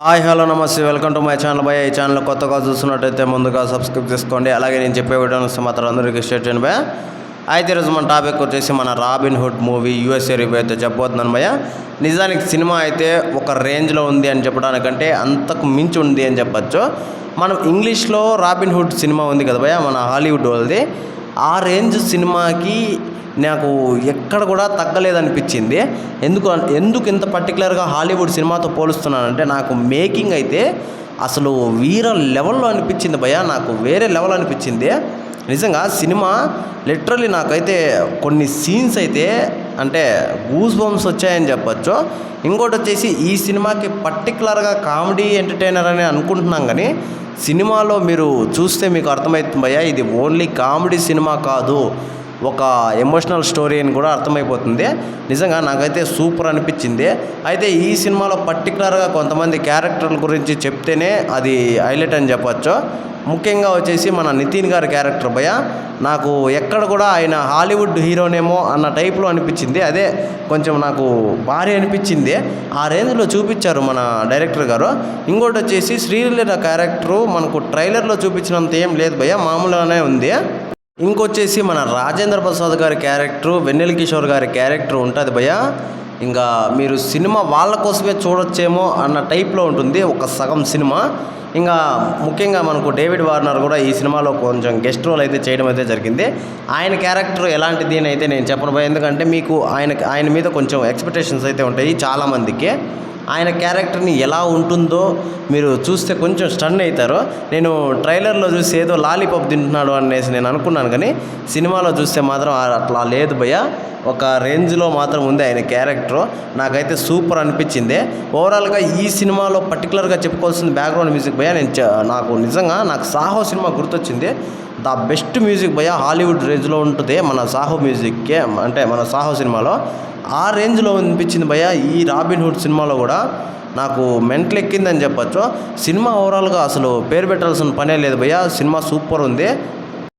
Hi hello నమస్తే welcome to my channel భయ. ఈ ఛానల్ కొత్తగా చూస్తున్నట్టయితే ముందుగా సబ్స్క్రైబ్ చేసుకోండి. అలాగే నేను చెప్పే వీడియోస్ మాత్రం అందరికీ షేర్ చేయండి భయ. అయితే ఈరోజు మన టాపిక్ వచ్చేసి మన robin hood movie USA review అయితే చెప్పబోతున్నాను భయ. నిజానికి సినిమా అయితే ఒక రేంజ్లో ఉంది అని చెప్పడానికంటే అంతకు మించి ఉంది అని చెప్పచ్చు. మనం ఇంగ్లీష్లో రాబిన్ హుడ్ సినిమా ఉంది కదా భయ, మన హాలీవుడ్ వాళ్ళది. ఆ రేంజ్ సినిమాకి నాకు ఎక్కడ కూడా తగ్గలేదనిపించింది. ఎందుకు ఇంత పర్టికులర్గా హాలీవుడ్ సినిమాతో పోలుస్తున్నానంటే, నాకు మేకింగ్ అయితే అసలు వీర లెవెల్లో అనిపించింది భయ. నాకు వేరే లెవెల్ అనిపించింది నిజంగా. సినిమా లిటరలీ నాకైతే కొన్ని సీన్స్ అయితే అంటే గూస్ బంప్స్ వచ్చాయని చెప్పచ్చు. ఇంకోటి వచ్చేసి ఈ సినిమాకి పర్టికులర్గా కామెడీ ఎంటర్టైనర్ అని అనుకుంటున్నాం, కానీ సినిమాలో మీరు చూస్తే మీకు అర్థమవుతుంది భయ, ఇది ఓన్లీ కామెడీ సినిమా కాదు, ఒక ఎమోషనల్ స్టోరీ అని కూడా అర్థమైపోతుంది. నిజంగా నాకైతే సూపర్ అనిపించింది. అయితే ఈ సినిమాలో పర్టికులర్గా కొంతమంది క్యారెక్టర్ల గురించి చెప్తేనే అది హైలైట్ అని చెప్పచ్చు. ముఖ్యంగా వచ్చేసి మన నితిన్ గారి క్యారెక్టర్ భయ, నాకు ఎక్కడ కూడా ఆయన హాలీవుడ్ హీరోనేమో అన్న టైప్లో అనిపించింది. అదే కొంచెం నాకు భారీ అనిపించింది. ఆ రేంజ్లో చూపించారు మన డైరెక్టర్ గారు. ఇంకోటి వచ్చేసి శ్రీలీల క్యారెక్టరు మనకు ట్రైలర్లో చూపించినంత ఏం లేదు భయ, మామూలుగానే ఉంది. ఇంకొచ్చేసి మన రాజేంద్ర ప్రసాద్ గారి క్యారెక్టరు, వెన్నెల కిషోర్ గారి క్యారెక్టర్ ఉంటుంది భయ. ఇంకా మీరు సినిమా వాళ్ళ కోసమే చూడొచ్చేమో అన్న టైప్లో ఉంటుంది ఒక సగం సినిమా. ఇంకా ముఖ్యంగా మనకు డేవిడ్ వార్నర్ కూడా ఈ సినిమాలో కొంచెం గెస్ట్ రోల్ అయితే చేయడం అయితే జరిగింది. ఆయన క్యారెక్టర్ ఎలాంటిది అని అయితే నేను చెప్పను భయ, ఎందుకంటే మీకు ఆయన మీద కొంచెం ఎక్స్పెక్టేషన్స్ అయితే ఉంటాయి చాలామందికి. ఆయన క్యారెక్టర్ని ఎలా ఉంటుందో మీరు చూస్తే కొంచెం స్టన్ అవుతారు. నేను ట్రైలర్లో చూసి ఏదో లాలీపాప్ తింటున్నాడు అనేసి నేను అనుకున్నాను, కానీ సినిమాలో చూస్తే మాత్రం అట్లా లేదు భయ. ఒక రేంజ్లో మాత్రం ఉంది ఆయన క్యారెక్టరు. నాకైతే సూపర్ అనిపించింది. ఓవరాల్గా ఈ సినిమాలో పర్టికులర్గా చెప్పుకోవాల్సింది బ్యాక్గ్రౌండ్ మ్యూజిక్ భయ. నాకు సాహో సినిమా గుర్తొచ్చింది. ద బెస్ట్ మ్యూజిక్ భయ, హాలీవుడ్ రేంజ్లో ఉంటుంది మన సాహో మ్యూజిక్కే, అంటే మన సాహో సినిమాలో ఆ రేంజ్లో అనిపించింది భయ. ఈ రాబిన్ హుడ్ సినిమాలో కూడా నాకు మెంటల్ ఎక్కిందని చెప్పచ్చు. సినిమా ఓవరాల్గా అసలు పేరు పెట్టాల్సిన పనే లేదు భయ. సినిమా సూపర్ ఉంది.